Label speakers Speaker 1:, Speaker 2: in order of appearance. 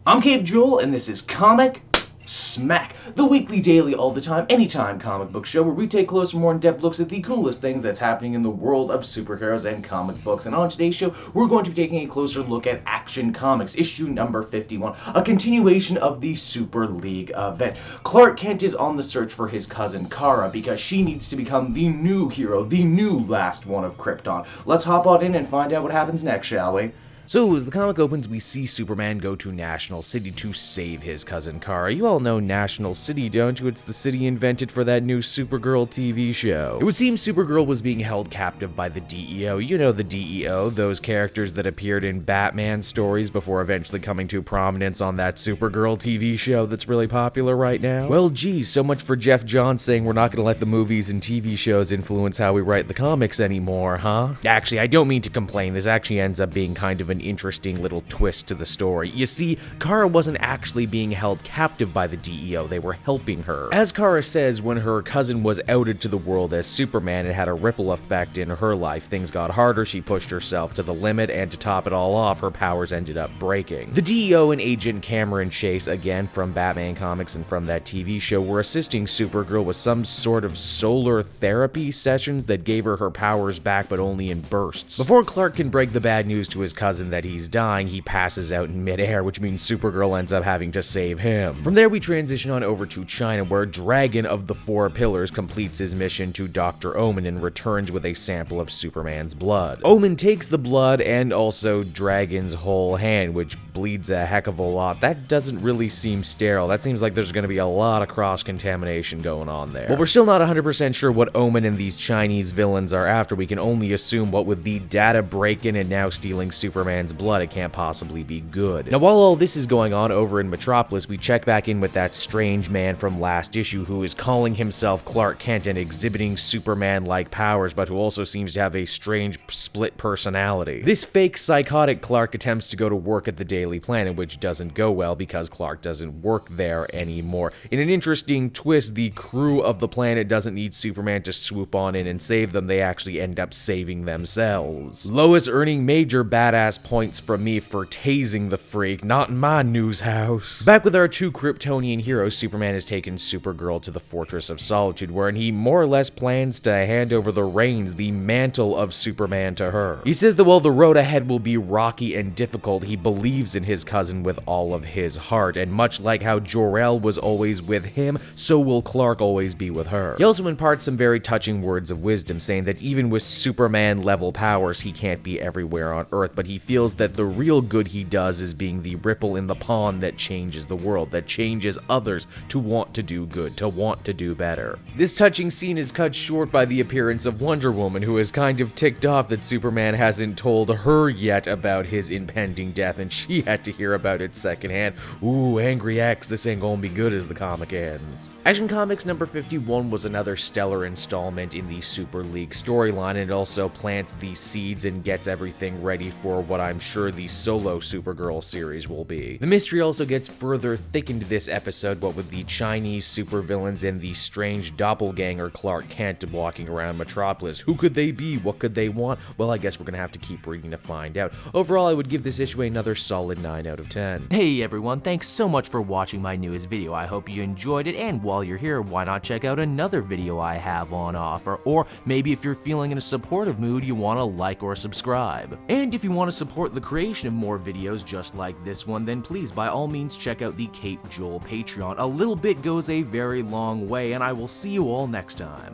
Speaker 1: I'm Cape Joel, and this is Comic Smack, the weekly, daily, all the time, anytime comic book show where we take closer, more in-depth looks at the coolest things that's happening in the world of superheroes and comic books. And on today's show, we're going to be taking a closer look at Action Comics, issue number 51, a continuation of the Super League event. Clark Kent is on the search for his cousin Kara because she needs to become the new hero, the new last one of Krypton. Let's hop on in and find out what happens next, shall we?
Speaker 2: So, as the comic opens, we see Superman go to National City to save his cousin Kara. You all know National City, don't you? It's the city invented for that new Supergirl TV show. It would seem Supergirl was being held captive by the DEO. You know the DEO, those characters that appeared in Batman stories before eventually coming to prominence on that Supergirl TV show that's really popular right now. Well, geez, so much for Jeff Johns saying we're not going to let the movies and TV shows influence how we write the comics anymore, huh? Actually, I don't mean to complain. This actually ends up being kind of an interesting little twist to the story. You see, Kara wasn't actually being held captive by the DEO, they were helping her. As Kara says, when her cousin was outed to the world as Superman, it had a ripple effect in her life. Things got harder, she pushed herself to the limit, and to top it all off, her powers ended up breaking. The DEO and Agent Cameron Chase, again from Batman comics and from that TV show, were assisting Supergirl with some sort of solar therapy sessions that gave her powers back, but only in bursts. Before Clark can break the bad news to his cousin that he's dying, he passes out in midair, which means Supergirl ends up having to save him. From there, we transition on over to China, where Dragon of the Four Pillars completes his mission to Dr. Omen and returns with a sample of Superman's blood. Omen takes the blood and also Dragon's whole hand, which bleeds a heck of a lot. That doesn't really seem sterile. That seems like there's going to be a lot of cross-contamination going on there. Well, we're still not 100% sure what Omen and these Chinese villains are after. We can only assume what with the data break-in and now stealing Superman's blood, it can't possibly be good. Now, while all this is going on over in Metropolis, we check back in with that strange man from last issue who is calling himself Clark Kent and exhibiting Superman-like powers, but who also seems to have a strange split personality. This fake psychotic Clark attempts to go to work at the Daily Planet, which doesn't go well because Clark doesn't work there anymore. In an interesting twist, the crew of the planet doesn't need Superman to swoop on in and save them, they actually end up saving themselves. Lois earning major badass points from me for tasing the freak, not in my news house. Back with our two Kryptonian heroes, Superman has taken Supergirl to the Fortress of Solitude, wherein he more or less plans to hand over the reins, the mantle of Superman, to her. He says that while the road ahead will be rocky and difficult, he believes in his cousin with all of his heart, and much like how Jor-El was always with him, so will Clark always be with her. He also imparts some very touching words of wisdom, saying that even with Superman-level powers, he can't be everywhere on Earth, but he feels that the real good he does is being the ripple in the pond that changes the world, that changes others to want to do good, to want to do better. This touching scene is cut short by the appearance of Wonder Woman, who is kind of ticked off that Superman hasn't told her yet about his impending death, and she had to hear about it secondhand. Ooh, Angry X, this ain't gonna be good as the comic ends. Action Comics number 51 was another stellar installment in the Super League storyline, and it also plants the seeds and gets everything ready for what I'm sure the solo Supergirl series will be. The mystery also gets further thickened this episode, what with the Chinese supervillains and the strange doppelganger Clark Kent walking around Metropolis. Who could they be? What could they want? Well, I guess we're gonna have to keep reading to find out. Overall, I would give this issue another solid 9 out of 10.
Speaker 3: Hey everyone, thanks so much for watching my newest video. I hope you enjoyed it, and while you're here, why not check out another video I have on offer? Or maybe if you're feeling in a supportive mood, you want to like or subscribe. And if you want to support the creation of more videos just like this one, then please by all means check out the Cape Joel Patreon. A little bit goes a very long way, and I will see you all next time.